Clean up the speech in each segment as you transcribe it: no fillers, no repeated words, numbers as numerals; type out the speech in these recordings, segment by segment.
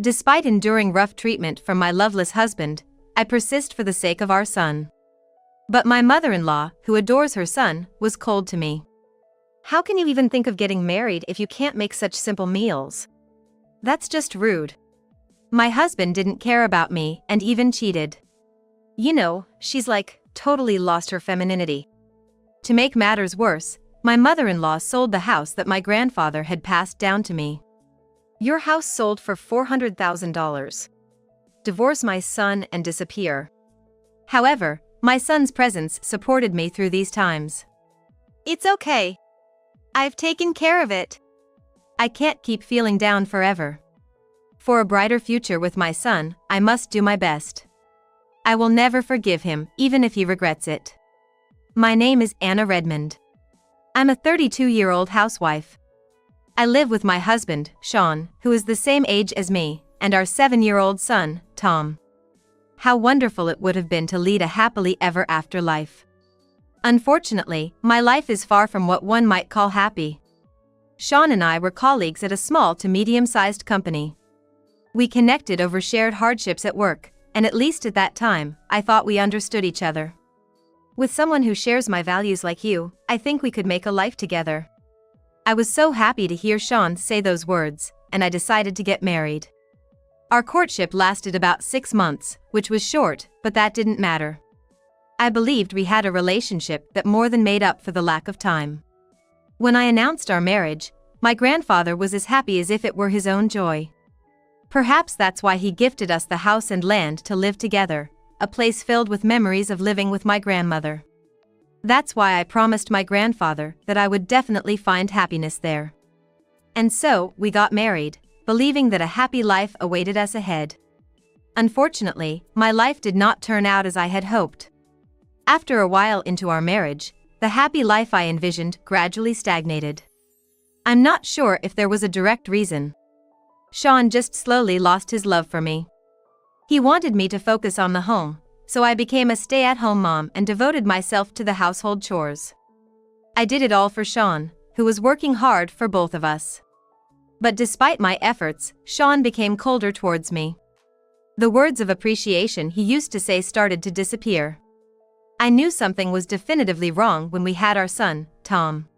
Despite enduring rough treatment from my loveless husband, I persist for the sake of our son. But my mother-in-law, who adores her son, was cold to me. How can you even think of getting married if you can't make such simple meals? That's just rude. My husband didn't care about me and even cheated. You know, she's like, totally lost her femininity. To make matters worse, my mother-in-law sold the house that my grandfather had passed down to me. Your house sold for $400,000. Divorce my son and disappear. However, my son's presence supported me through these times. It's okay. I've taken care of it. I can't keep feeling down forever. For a brighter future with my son, I must do my best. I will never forgive him, even if he regrets it. My name is Anna Redmond. I'm a 32-year-old housewife. I live with my husband, Sean, who is the same age as me, and our 7-year-old son, Tom. How wonderful it would have been to lead a happily ever after life. Unfortunately, my life is far from what one might call happy. Sean and I were colleagues at a small to medium-sized company. We connected over shared hardships at work, and at least at that time, I thought we understood each other. With someone who shares my values like you, I think we could make a life together. I was so happy to hear Sean say those words, and I decided to get married. Our courtship lasted about 6 months, which was short, but that didn't matter. I believed we had a relationship that more than made up for the lack of time. When I announced our marriage, my grandfather was as happy as if it were his own joy. Perhaps that's why he gifted us the house and land to live together, a place filled with memories of living with my grandmother. That's why I promised my grandfather that I would definitely find happiness there. And so, we got married, believing that a happy life awaited us ahead. Unfortunately, my life did not turn out as I had hoped. After a while into our marriage, the happy life I envisioned gradually stagnated. I'm not sure if there was a direct reason. Sean just slowly lost his love for me. He wanted me to focus on the home, so I became a stay-at-home mom and devoted myself to the household chores. I did it all for Sean, who was working hard for both of us. But despite my efforts, Sean became colder towards me. The words of appreciation he used to say started to disappear. I knew something was definitively wrong when we had our son, Tom.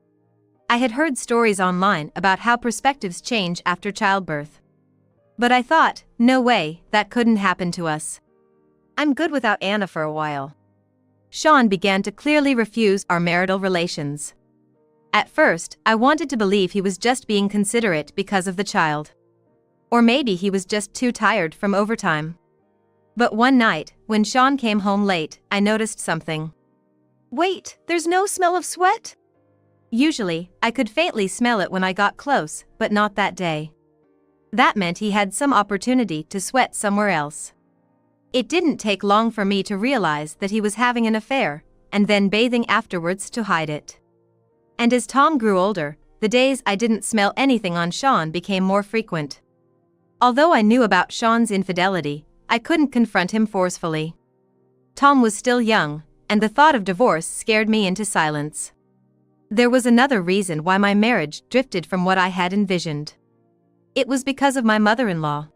I had heard stories online about how perspectives change after childbirth. But I thought, no way, that couldn't happen to us. I'm good without Anna for a while. Sean began to clearly refuse our marital relations. At first, I wanted to believe he was just being considerate because of the child. Or maybe he was just too tired from overtime. But one night, when Sean came home late, I noticed something. Wait, there's no smell of sweat? Usually, I could faintly smell it when I got close, but not that day. That meant he had some opportunity to sweat somewhere else. It didn't take long for me to realize that he was having an affair, and then bathing afterwards to hide it. And as Tom grew older, the days I didn't smell anything on Sean became more frequent. Although I knew about Sean's infidelity, I couldn't confront him forcefully. Tom was still young, and the thought of divorce scared me into silence. There was another reason why my marriage drifted from what I had envisioned. It was because of my mother-in-law.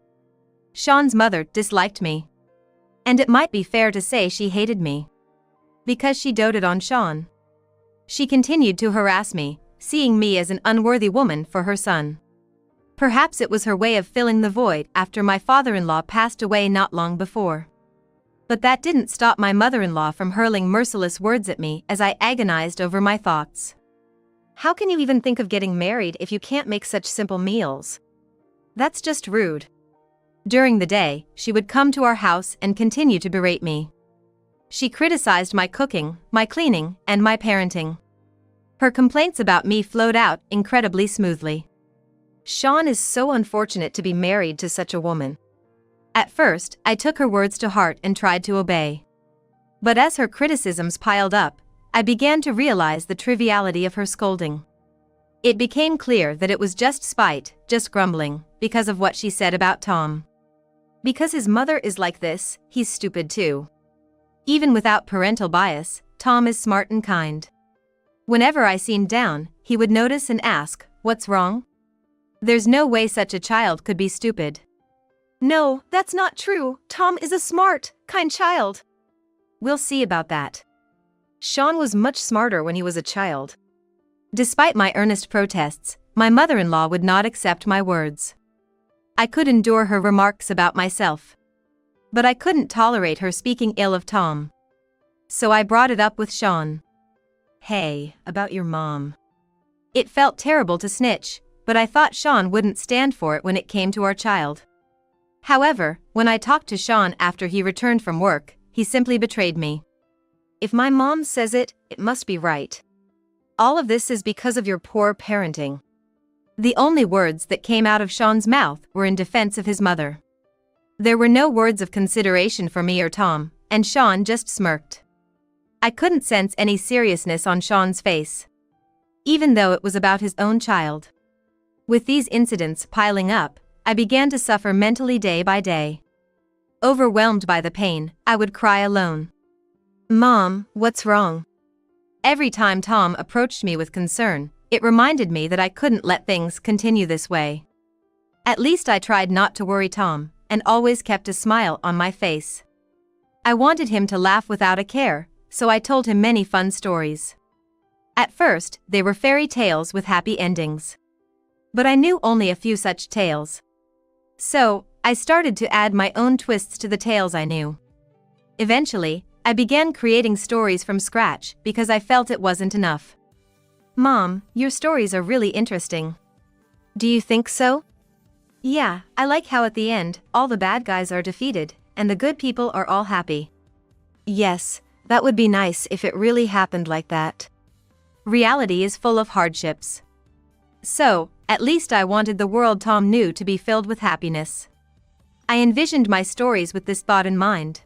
Sean's mother disliked me. And it might be fair to say she hated me. Because she doted on Sean. She continued to harass me, seeing me as an unworthy woman for her son. Perhaps it was her way of filling the void after my father-in-law passed away not long before. But that didn't stop my mother-in-law from hurling merciless words at me as I agonized over my thoughts. How can you even think of getting married if you can't make such simple meals? That's just rude. During the day, she would come to our house and continue to berate me. She criticized my cooking, my cleaning, and my parenting. Her complaints about me flowed out incredibly smoothly. Sean is so unfortunate to be married to such a woman. At first, I took her words to heart and tried to obey. But as her criticisms piled up, I began to realize the triviality of her scolding. It became clear that it was just spite, just grumbling, because of what she said about Tom. Because his mother is like this, he's stupid too. Even without parental bias, Tom is smart and kind. Whenever I seemed down, he would notice and ask, "What's wrong?" There's no way such a child could be stupid. No, that's not true. Tom is a smart, kind child. We'll see about that. Sean was much smarter when he was a child. Despite my earnest protests, my mother-in-law would not accept my words. I could endure her remarks about myself, but I couldn't tolerate her speaking ill of Tom. So I brought it up with Sean. Hey, about your mom. It felt terrible to snitch, but I thought Sean wouldn't stand for it when it came to our child. However, when I talked to Sean after he returned from work, he simply betrayed me. If my mom says it, it must be right. All of this is because of your poor parenting. The only words that came out of Sean's mouth were in defense of his mother. There were no words of consideration for me or Tom, and Sean just smirked. I couldn't sense any seriousness on Sean's face, even though it was about his own child. With these incidents piling up, I began to suffer mentally day by day. Overwhelmed by the pain, I would cry alone. Mom, what's wrong? Every time Tom approached me with concern, it reminded me that I couldn't let things continue this way. At least I tried not to worry Tom, and always kept a smile on my face. I wanted him to laugh without a care, so I told him many fun stories. At first, they were fairy tales with happy endings. But I knew only a few such tales. So, I started to add my own twists to the tales I knew. Eventually, I began creating stories from scratch because I felt it wasn't enough. Mom, your stories are really interesting. Do you think so? Yeah, I like how at the end, all the bad guys are defeated, and the good people are all happy. Yes, that would be nice if it really happened like that. Reality is full of hardships. So, at least I wanted the world Tom knew to be filled with happiness. I envisioned my stories with this thought in mind.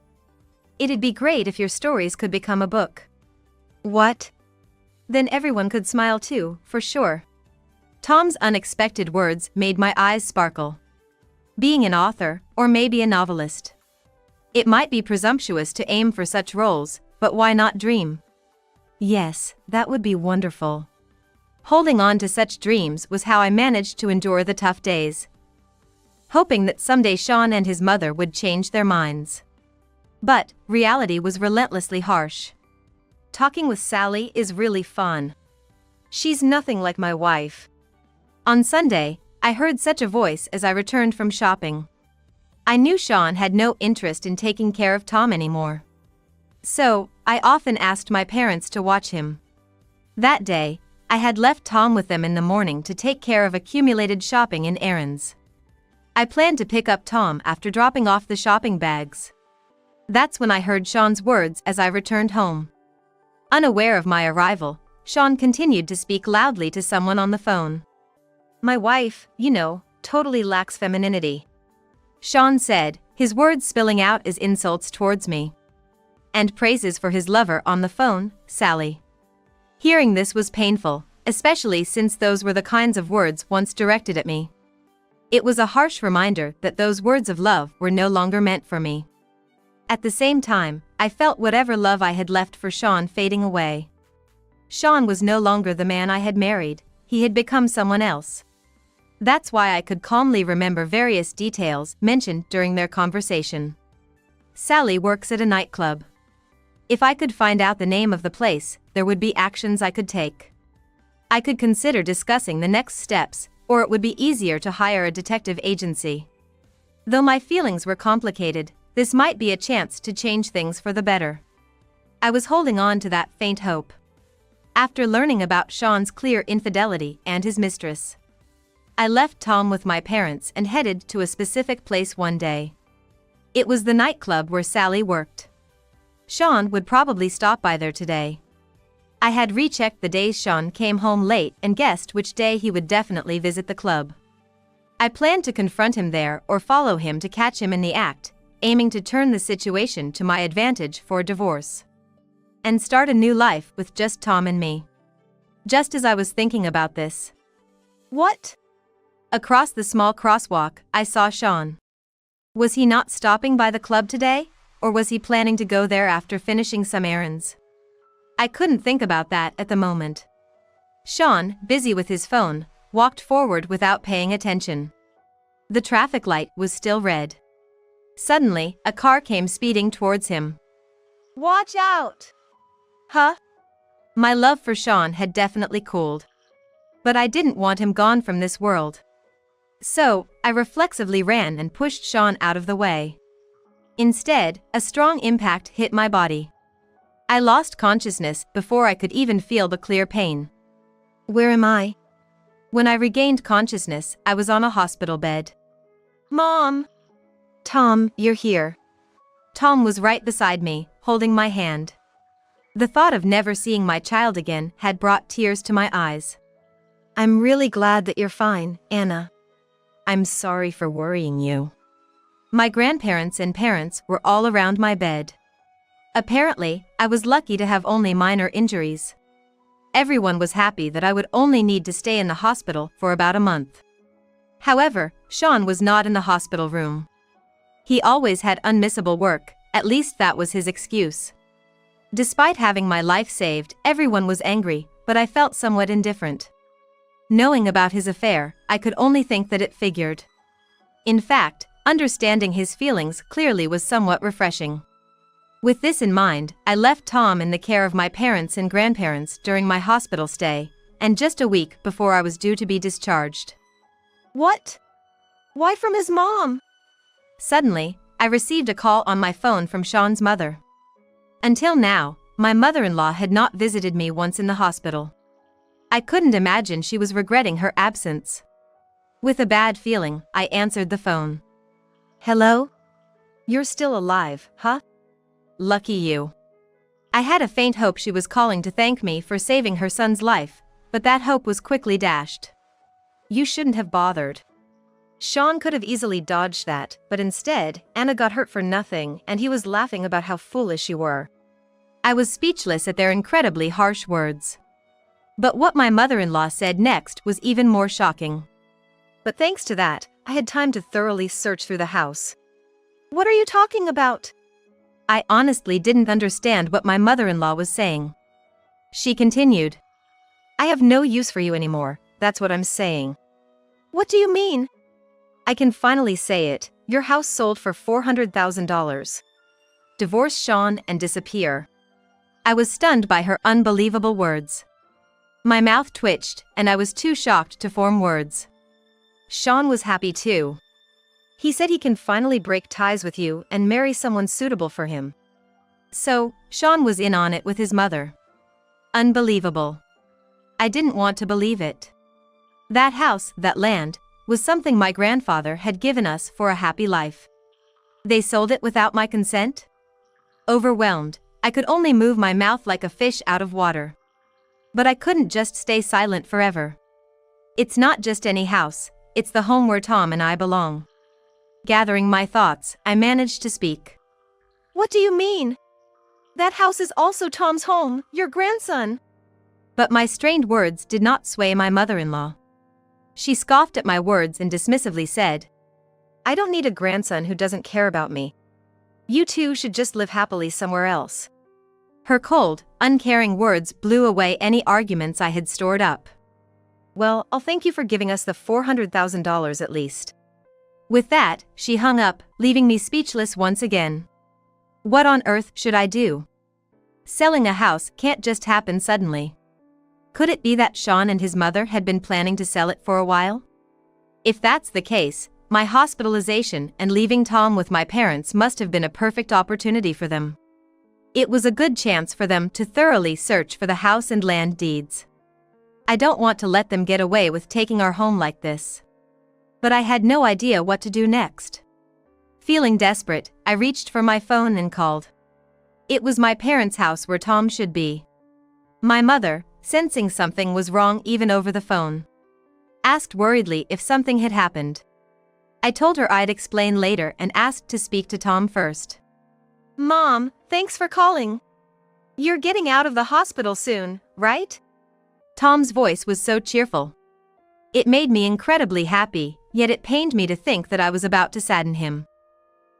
It'd be great if your stories could become a book. What? Then everyone could smile too, for sure. Tom's unexpected words made my eyes sparkle. Being an author, or maybe a novelist. It might be presumptuous to aim for such roles, but why not dream? Yes, that would be wonderful. Holding on to such dreams was how I managed to endure the tough days, hoping that someday Sean and his mother would change their minds. But reality was relentlessly harsh. Talking with Sally is really fun. She's nothing like my wife. On Sunday, I heard such a voice as I returned from shopping. I knew Sean had no interest in taking care of Tom anymore. So, I often asked my parents to watch him. That day, I had left Tom with them in the morning to take care of accumulated shopping and errands. I planned to pick up Tom after dropping off the shopping bags. That's when I heard Sean's words as I returned home. Unaware of my arrival, Sean continued to speak loudly to someone on the phone. My wife, totally lacks femininity. Sean said, his words spilling out as insults towards me. And praises for his lover on the phone, Sally. Hearing this was painful, especially since those were the kinds of words once directed at me. It was a harsh reminder that those words of love were no longer meant for me. At the same time, I felt whatever love I had left for Sean fading away. Sean was no longer the man I had married, he had become someone else. That's why I could calmly remember various details mentioned during their conversation. Sally works at a nightclub. If I could find out the name of the place, there would be actions I could take. I could consider discussing the next steps, or it would be easier to hire a detective agency. Though my feelings were complicated, this might be a chance to change things for the better. I was holding on to that faint hope. After learning about Sean's clear infidelity and his mistress, I left Tom with my parents and headed to a specific place one day. It was the nightclub where Sally worked. Sean would probably stop by there today. I had rechecked the days Sean came home late and guessed which day he would definitely visit the club. I planned to confront him there or follow him to catch him in the act, aiming to turn the situation to my advantage for divorce. And start a new life with just Tom and me. Just as I was thinking about this. What? Across the small crosswalk, I saw Sean. Was he not stopping by the club today, or was he planning to go there after finishing some errands? I couldn't think about that at the moment. Sean, busy with his phone, walked forward without paying attention. The traffic light was still red. Suddenly, a car came speeding towards him. Watch out! Huh? My love for Sean had definitely cooled. But I didn't want him gone from this world. So, I reflexively ran and pushed Sean out of the way. Instead, a strong impact hit my body. I lost consciousness before I could even feel the clear pain. Where am I? When I regained consciousness, I was on a hospital bed. Mom! Tom, you're here. Tom was right beside me, holding my hand. The thought of never seeing my child again had brought tears to my eyes. I'm really glad that you're fine, Anna. I'm sorry for worrying you. My grandparents and parents were all around my bed. Apparently, I was lucky to have only minor injuries. Everyone was happy that I would only need to stay in the hospital for about a month. However, Sean was not in the hospital room. He always had unmissable work, at least that was his excuse. Despite having my life saved, everyone was angry, but I felt somewhat indifferent. Knowing about his affair, I could only think that it figured. In fact, understanding his feelings clearly was somewhat refreshing. With this in mind, I left Tom in the care of my parents and grandparents during my hospital stay, and just a week before I was due to be discharged. What? Why from his mom? Suddenly, I received a call on my phone from Sean's mother. Until now, my mother-in-law had not visited me once in the hospital. I couldn't imagine she was regretting her absence. With a bad feeling, I answered the phone. Hello? You're still alive, huh? Lucky you. I had a faint hope she was calling to thank me for saving her son's life, but that hope was quickly dashed. You shouldn't have bothered. Sean could have easily dodged that, but instead, Anna got hurt for nothing and he was laughing about how foolish you were. I was speechless at their incredibly harsh words. But what my mother-in-law said next was even more shocking. But thanks to that, I had time to thoroughly search through the house. What are you talking about? I honestly didn't understand what my mother-in-law was saying. She continued. I have no use for you anymore, that's what I'm saying. What do you mean? I can finally say it, your house sold for $400,000. Divorce Sean and disappear. I was stunned by her unbelievable words. My mouth twitched, and I was too shocked to form words. Sean was happy too. He said he can finally break ties with you and marry someone suitable for him. So, Sean was in on it with his mother. Unbelievable. I didn't want to believe it. That house, that land, was something my grandfather had given us for a happy life. They sold it without my consent? Overwhelmed, I could only move my mouth like a fish out of water. But I couldn't just stay silent forever. It's not just any house, it's the home where Tom and I belong. Gathering my thoughts, I managed to speak. What do you mean? That house is also Tom's home, your grandson. But my strained words did not sway my mother-in-law. She scoffed at my words and dismissively said, I don't need a grandson who doesn't care about me. You two should just live happily somewhere else. Her cold, uncaring words blew away any arguments I had stored up. Well, I'll thank you for giving us the $400,000 at least. With that, she hung up, leaving me speechless once again. What on earth should I do? Selling a house can't just happen suddenly. Could it be that Sean and his mother had been planning to sell it for a while? If that's the case, my hospitalization and leaving Tom with my parents must have been a perfect opportunity for them. It was a good chance for them to thoroughly search for the house and land deeds. I don't want to let them get away with taking our home like this. But I had no idea what to do next. Feeling desperate, I reached for my phone and called. It was my parents' house where Tom should be. My mother, sensing something was wrong even over the phone, asked worriedly if something had happened. I told her I'd explain later and asked to speak to Tom first. Mom, thanks for calling. You're getting out of the hospital soon, right? Tom's voice was so cheerful. It made me incredibly happy, yet it pained me to think that I was about to sadden him.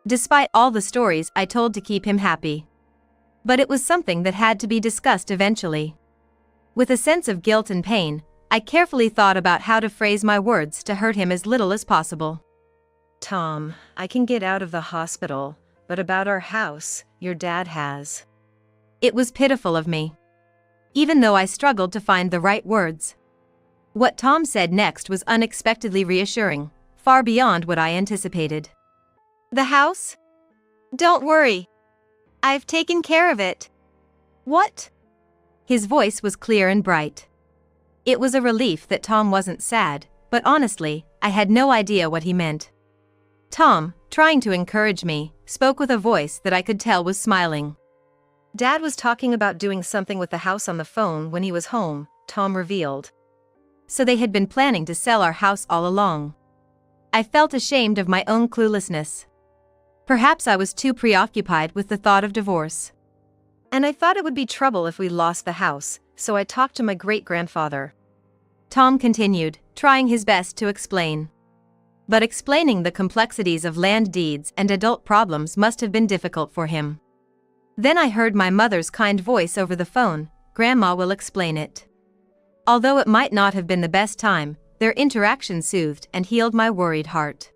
Despite all the stories I told to keep him happy. But it was something that had to be discussed eventually. With a sense of guilt and pain, I carefully thought about how to phrase my words to hurt him as little as possible. Tom, I can get out of the hospital, but about our house, your dad has. It was pitiful of me, even though I struggled to find the right words. What Tom said next was unexpectedly reassuring, far beyond what I anticipated. The house? Don't worry. I've taken care of it. What? His voice was clear and bright. It was a relief that Tom wasn't sad, but honestly, I had no idea what he meant. Tom, trying to encourage me, spoke with a voice that I could tell was smiling. Dad was talking about doing something with the house on the phone when he was home, Tom revealed. So they had been planning to sell our house all along. I felt ashamed of my own cluelessness. Perhaps I was too preoccupied with the thought of divorce. And I thought it would be trouble if we lost the house, so I talked to my great-grandfather. Tom continued, trying his best to explain. But explaining the complexities of land deeds and adult problems must have been difficult for him. Then I heard my mother's kind voice over the phone, "Grandma will explain it." Although it might not have been the best time, their interaction soothed and healed my worried heart.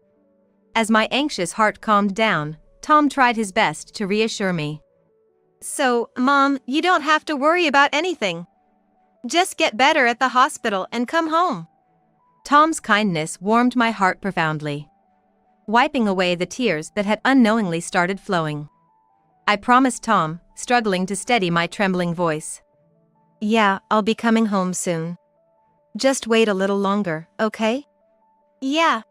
As my anxious heart calmed down, Tom tried his best to reassure me. So, Mom, you don't have to worry about anything. Just get better at the hospital and come home. Tom's kindness warmed my heart profoundly, wiping away the tears that had unknowingly started flowing. I promised Tom, struggling to steady my trembling voice. Yeah, I'll be coming home soon. Just wait a little longer, okay? Yeah.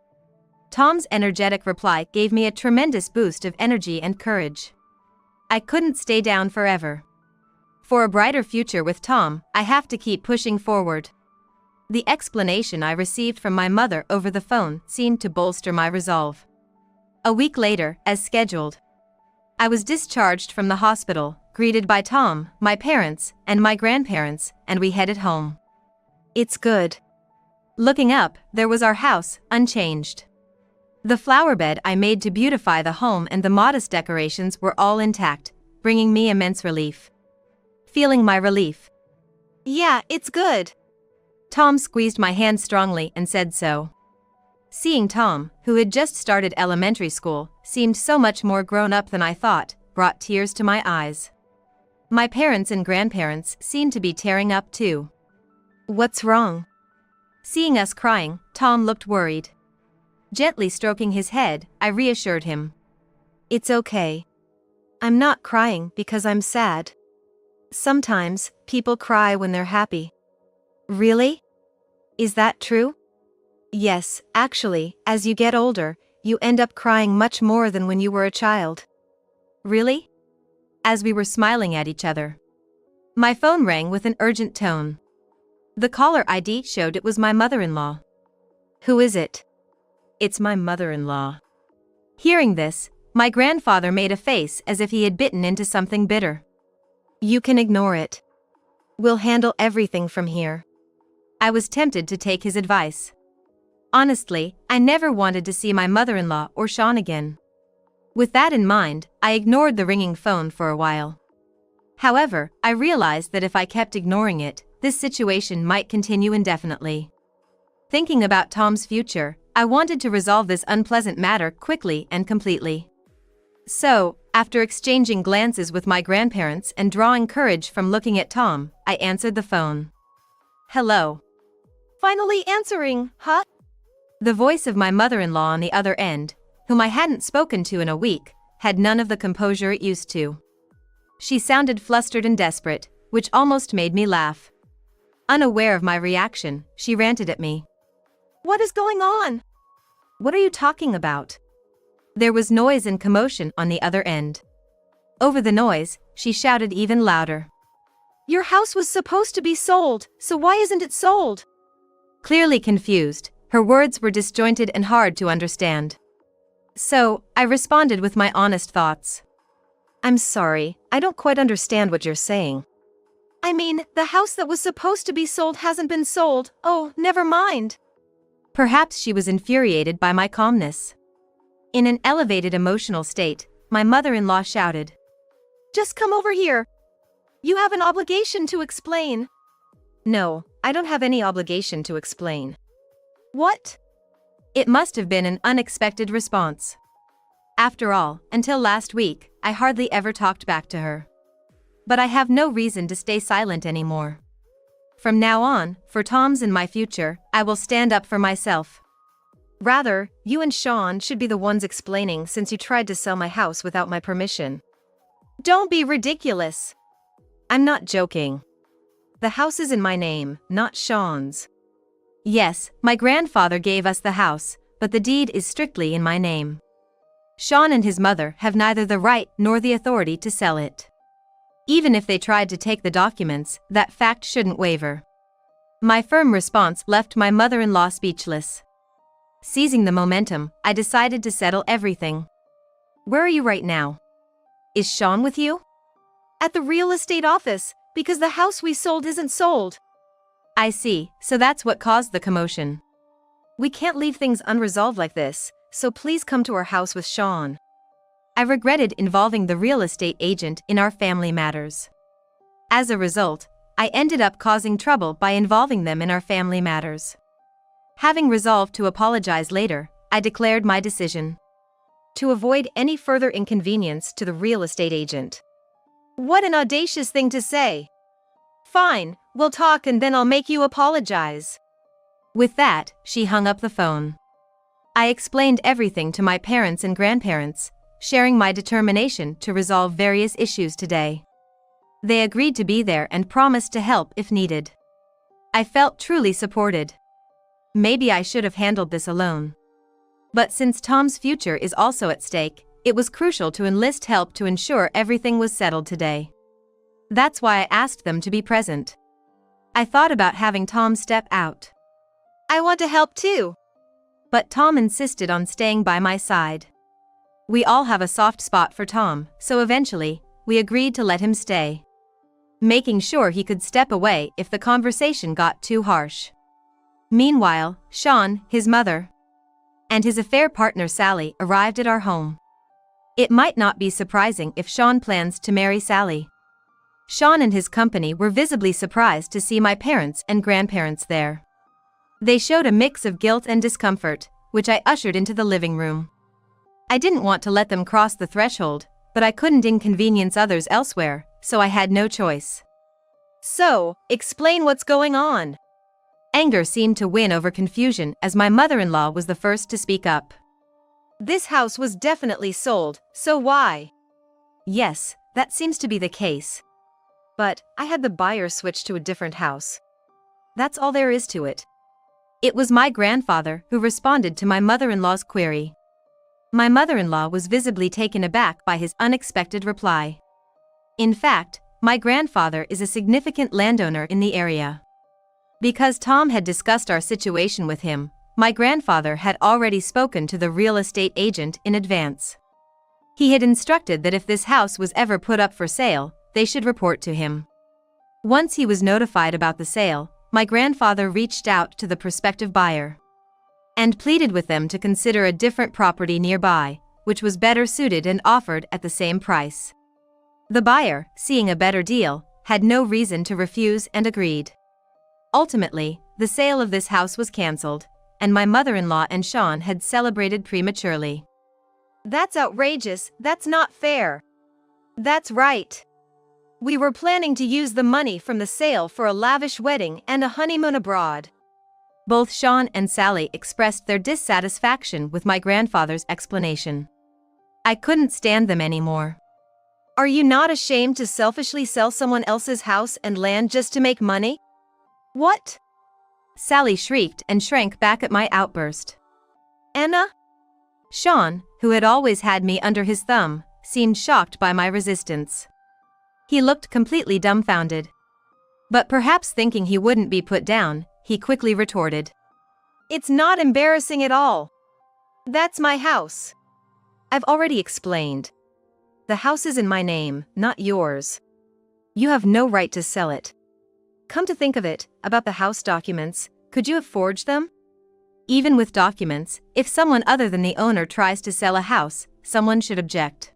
Tom's energetic reply gave me a tremendous boost of energy and courage. I couldn't stay down forever. For a brighter future with Tom, I have to keep pushing forward. The explanation I received from my mother over the phone seemed to bolster my resolve. A week later, as scheduled, I was discharged from the hospital, greeted by Tom, my parents, and my grandparents, and we headed home. It's good. Looking up, there was our house, unchanged. The flower bed I made to beautify the home and the modest decorations were all intact, bringing me immense relief. Feeling my relief. Yeah, it's good. Tom squeezed my hand strongly and said so. Seeing Tom, who had just started elementary school, seemed so much more grown up than I thought, brought tears to my eyes. My parents and grandparents seemed to be tearing up too. What's wrong? Seeing us crying, Tom looked worried. Gently stroking his head, I reassured him. It's okay. I'm not crying because I'm sad. Sometimes, people cry when they're happy. Really? Is that true? Yes, actually, as you get older, you end up crying much more than when you were a child. Really? As we were smiling at each other. My phone rang with an urgent tone. The caller ID showed it was my mother-in-law. Who is it? It's my mother-in-law. Hearing this, my grandfather made a face as if he had bitten into something bitter. You can ignore it. We'll handle everything from here. I was tempted to take his advice. Honestly, I never wanted to see my mother-in-law or Sean again. With that in mind, I ignored the ringing phone for a while. However, I realized that if I kept ignoring it, this situation might continue indefinitely. Thinking about Tom's future, I wanted to resolve this unpleasant matter quickly and completely. So, after exchanging glances with my grandparents and drawing courage from looking at Tom, I answered the phone. Hello. Finally answering, huh? The voice of my mother-in-law on the other end, whom I hadn't spoken to in a week, had none of the composure it used to. She sounded flustered and desperate, which almost made me laugh. Unaware of my reaction, she ranted at me. What is going on? What are you talking about? There was noise and commotion on the other end. Over the noise, she shouted even louder. Your house was supposed to be sold, so why isn't it sold? Clearly confused, her words were disjointed and hard to understand. So, I responded with my honest thoughts. I'm sorry, I don't quite understand what you're saying. I mean, the house that was supposed to be sold hasn't been sold. Oh, never mind. Perhaps she was infuriated by my calmness. In an elevated emotional state, my mother-in-law shouted. Just come over here. You have an obligation to explain. No, I don't have any obligation to explain. What? It must have been an unexpected response. After all, until last week, I hardly ever talked back to her. But I have no reason to stay silent anymore. From now on, for Tom's and my future, I will stand up for myself. Rather, you and Sean should be the ones explaining since you tried to sell my house without my permission. Don't be ridiculous. I'm not joking. The house is in my name, not Sean's. Yes, my grandfather gave us the house, but the deed is strictly in my name. Sean and his mother have neither the right nor the authority to sell it. Even if they tried to take the documents, that fact shouldn't waver. My firm response left my mother-in-law speechless. Seizing the momentum, I decided to settle everything. Where are you right now? Is Sean with you? At the real estate office, because the house we sold isn't sold. I see, so that's what caused the commotion. We can't leave things unresolved like this, so please come to our house with Sean. I regretted involving the real estate agent in our family matters. As a result, I ended up causing trouble by involving them in our family matters. Having resolved to apologize later, I declared my decision. To avoid any further inconvenience to the real estate agent. What an audacious thing to say! Fine, we'll talk and then I'll make you apologize. With that, she hung up the phone. I explained everything to my parents and grandparents, sharing my determination to resolve various issues today. They agreed to be there and promised to help if needed. I felt truly supported. Maybe I should have handled this alone. But since Tom's future is also at stake, it was crucial to enlist help to ensure everything was settled today. That's why I asked them to be present. I thought about having Tom step out. I want to help too. But Tom insisted on staying by my side. We all have a soft spot for Tom, so eventually, we agreed to let him stay, making sure he could step away if the conversation got too harsh. Meanwhile, Sean, his mother, and his affair partner Sally arrived at our home. It might not be surprising if Sean plans to marry Sally. Sean and his company were visibly surprised to see my parents and grandparents there. They showed a mix of guilt and discomfort, which I ushered into the living room. I didn't want to let them cross the threshold, but I couldn't inconvenience others elsewhere, so I had no choice. So, explain what's going on. Anger seemed to win over confusion as my mother-in-law was the first to speak up. This house was definitely sold, so why? Yes, that seems to be the case. But I had the buyer switch to a different house. That's all there is to it. It was my grandfather who responded to my mother-in-law's query. My mother-in-law was visibly taken aback by his unexpected reply. In fact, my grandfather is a significant landowner in the area. Because Tom had discussed our situation with him, my grandfather had already spoken to the real estate agent in advance. He had instructed that if this house was ever put up for sale, they should report to him. Once he was notified about the sale, my grandfather reached out to the prospective buyer and pleaded with them to consider a different property nearby, which was better suited and offered at the same price. The buyer, seeing a better deal, had no reason to refuse and agreed. Ultimately, the sale of this house was cancelled, and my mother-in-law and Sean had celebrated prematurely. That's outrageous, that's not fair. That's right. We were planning to use the money from the sale for a lavish wedding and a honeymoon abroad. Both Sean and Sally expressed their dissatisfaction with my grandfather's explanation. I couldn't stand them anymore. Are you not ashamed to selfishly sell someone else's house and land just to make money? What? Sally shrieked and shrank back at my outburst. Anna? Sean, who had always had me under his thumb, seemed shocked by my resistance. He looked completely dumbfounded. But perhaps thinking he wouldn't be put down, he quickly retorted. It's not embarrassing at all. That's my house. I've already explained. The house is in my name, not yours. You have no right to sell it. Come to think of it, about the house documents, could you have forged them? Even with documents, if someone other than the owner tries to sell a house, someone should object.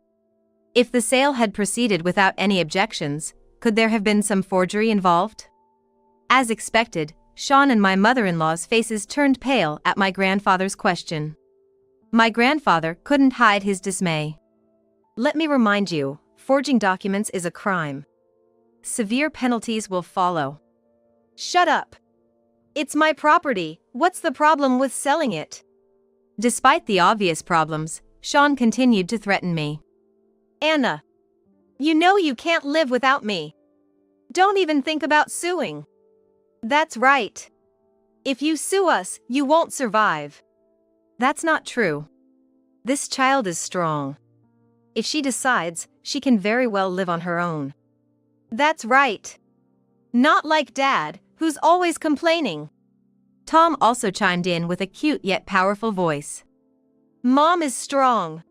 If the sale had proceeded without any objections, could there have been some forgery involved? As expected, Sean and my mother-in-law's faces turned pale at my grandfather's question. My grandfather couldn't hide his dismay. Let me remind you, forging documents is a crime. Severe penalties will follow. Shut up. It's my property, what's the problem with selling it? Despite the obvious problems, Sean continued to threaten me. Anna, you know you can't live without me. Don't even think about suing. That's right. If you sue us, you won't survive. That's not true. This child is strong. If she decides, she can very well live on her own. That's right. Not like Dad, who's always complaining. Tom also chimed in with a cute yet powerful voice. Mom is strong.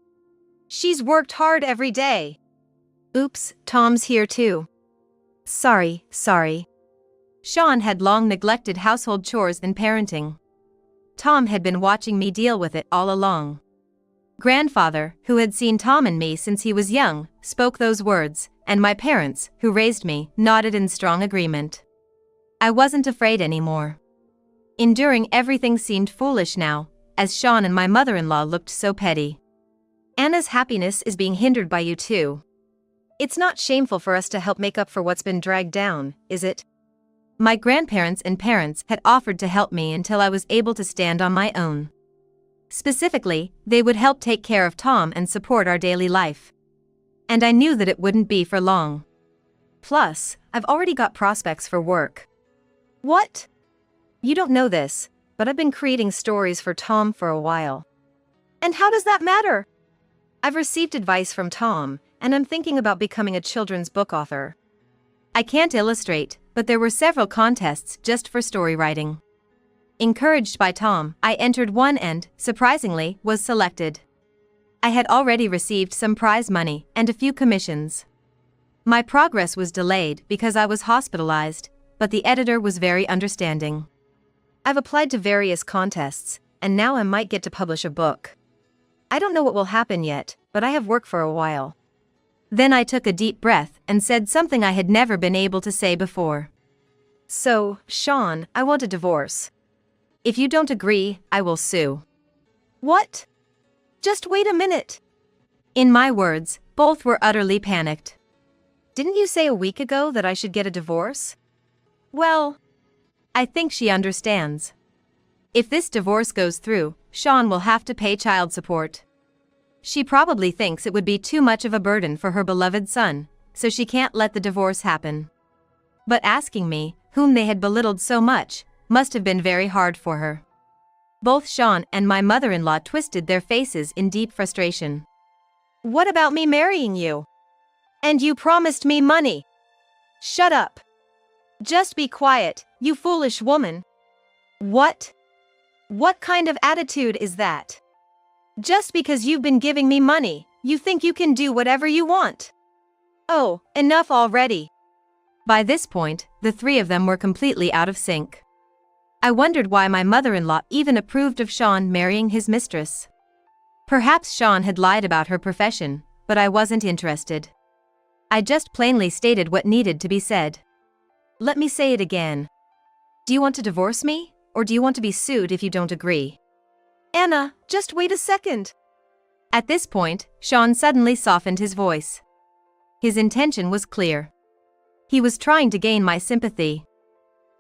She's worked hard every day. Oops, Tom's here too. Sorry. Sean had long neglected household chores and parenting. Tom had been watching me deal with it all along. Grandfather, who had seen Tom and me since he was young, spoke those words, and my parents, who raised me, nodded in strong agreement. I wasn't afraid anymore. Enduring everything seemed foolish now, as Sean and my mother-in-law looked so petty. Anna's happiness is being hindered by you too. It's not shameful for us to help make up for what's been dragged down, is it? My grandparents and parents had offered to help me until I was able to stand on my own. Specifically, they would help take care of Tom and support our daily life. And I knew that it wouldn't be for long. Plus, I've already got prospects for work. What? You don't know this, but I've been creating stories for Tom for a while. And how does that matter? I've received advice from Tom, and I'm thinking about becoming a children's book author. I can't illustrate, but there were several contests just for story writing. Encouraged by Tom, I entered one and, surprisingly, was selected. I had already received some prize money and a few commissions. My progress was delayed because I was hospitalized, but the editor was very understanding. I've applied to various contests, and now I might get to publish a book. I don't know what will happen yet, but I have work for a while. Then I took a deep breath and said something I had never been able to say before. So, Sean, I want a divorce. If you don't agree, I will sue. What? Just wait a minute. In my words, both were utterly panicked. Didn't you say a week ago that I should get a divorce? Well, I think she understands. If this divorce goes through, Sean will have to pay child support. She probably thinks it would be too much of a burden for her beloved son, so she can't let the divorce happen. But asking me, whom they had belittled so much, must have been very hard for her. Both Sean and my mother-in-law twisted their faces in deep frustration. What about me marrying you? And you promised me money. Shut up. Just be quiet, you foolish woman. What? What kind of attitude is that? Just because you've been giving me money, you think you can do whatever you want? Oh, enough already. By this point, the three of them were completely out of sync. I wondered why my mother-in-law even approved of Sean marrying his mistress. Perhaps Sean had lied about her profession, but I wasn't interested. I just plainly stated what needed to be said. Let me say it again. Do you want to divorce me, or do you want to be sued if you don't agree? Anna, just wait a second. At this point, Sean suddenly softened his voice. His intention was clear. He was trying to gain my sympathy.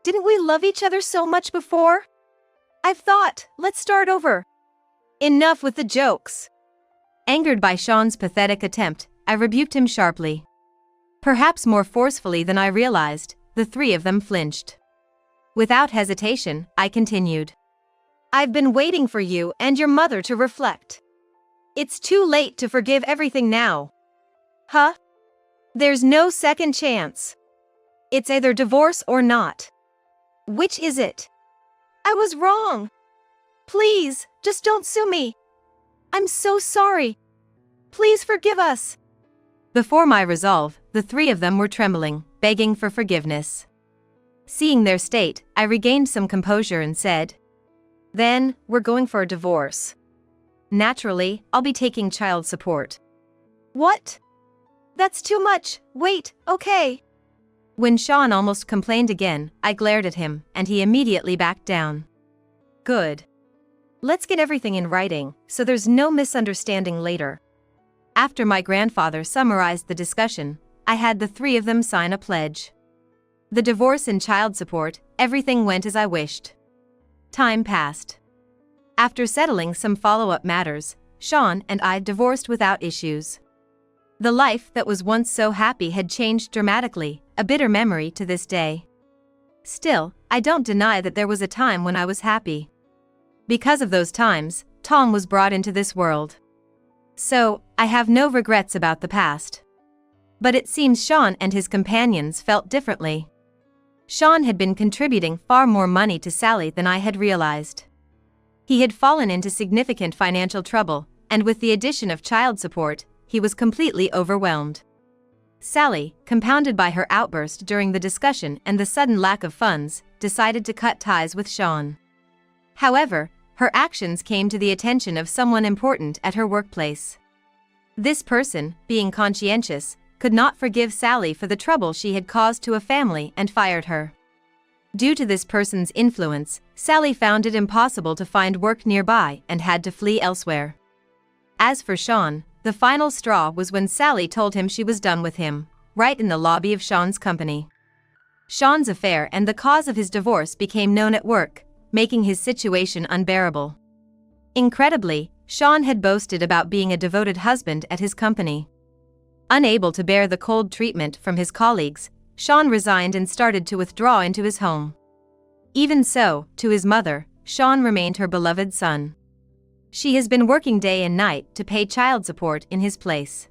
Didn't we love each other so much before? I've thought, let's start over. Enough with the jokes. Angered by Sean's pathetic attempt, I rebuked him sharply. Perhaps more forcefully than I realized, the three of them flinched. Without hesitation, I continued. I've been waiting for you and your mother to reflect. It's too late to forgive everything now. Huh? There's no second chance. It's either divorce or not. Which is it? I was wrong. Please, just don't sue me. I'm so sorry. Please forgive us. Before my resolve, the three of them were trembling, begging for forgiveness. Seeing their state, I regained some composure and said, Then, we're going for a divorce. Naturally, I'll be taking child support. What? That's too much. Wait, okay. When Sean almost complained again, I glared at him, and he immediately backed down. Good. Let's get everything in writing, so there's no misunderstanding later. After my grandfather summarized the discussion, I had the three of them sign a pledge. The divorce and child support, everything went as I wished. Time passed. After settling some follow-up matters, Sean and I divorced without issues. The life that was once so happy had changed dramatically, a bitter memory to this day. Still, I don't deny that there was a time when I was happy. Because of those times, Tom was brought into this world. So, I have no regrets about the past. But it seems Sean and his companions felt differently. Sean had been contributing far more money to Sally than I had realized. He had fallen into significant financial trouble, and with the addition of child support, he was completely overwhelmed. Sally, compounded by her outburst during the discussion and the sudden lack of funds, decided to cut ties with Sean. However, her actions came to the attention of someone important at her workplace. This person, being conscientious, could not forgive Sally for the trouble she had caused to a family and fired her. Due to this person's influence, Sally found it impossible to find work nearby and had to flee elsewhere. As for Sean, the final straw was when Sally told him she was done with him, right in the lobby of Sean's company. Sean's affair and the cause of his divorce became known at work, making his situation unbearable. Incredibly, Sean had boasted about being a devoted husband at his company. Unable to bear the cold treatment from his colleagues, Sean resigned and started to withdraw into his home. Even so, to his mother, Sean remained her beloved son. She has been working day and night to pay child support in his place.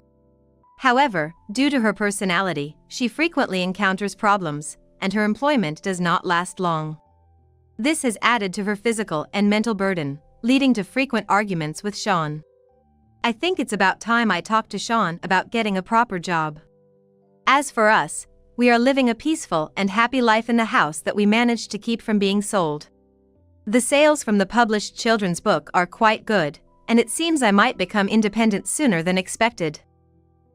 However, due to her personality, she frequently encounters problems, and her employment does not last long. This has added to her physical and mental burden, leading to frequent arguments with Sean. I think it's about time I talked to Sean about getting a proper job. As for us, we are living a peaceful and happy life in the house that we managed to keep from being sold. The sales from the published children's book are quite good, and it seems I might become independent sooner than expected.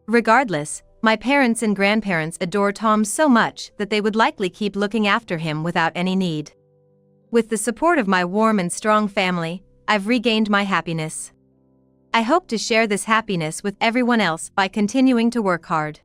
Regardless, my parents and grandparents adore Tom so much that they would likely keep looking after him without any need. With the support of my warm and strong family, I've regained my happiness. I hope to share this happiness with everyone else by continuing to work hard.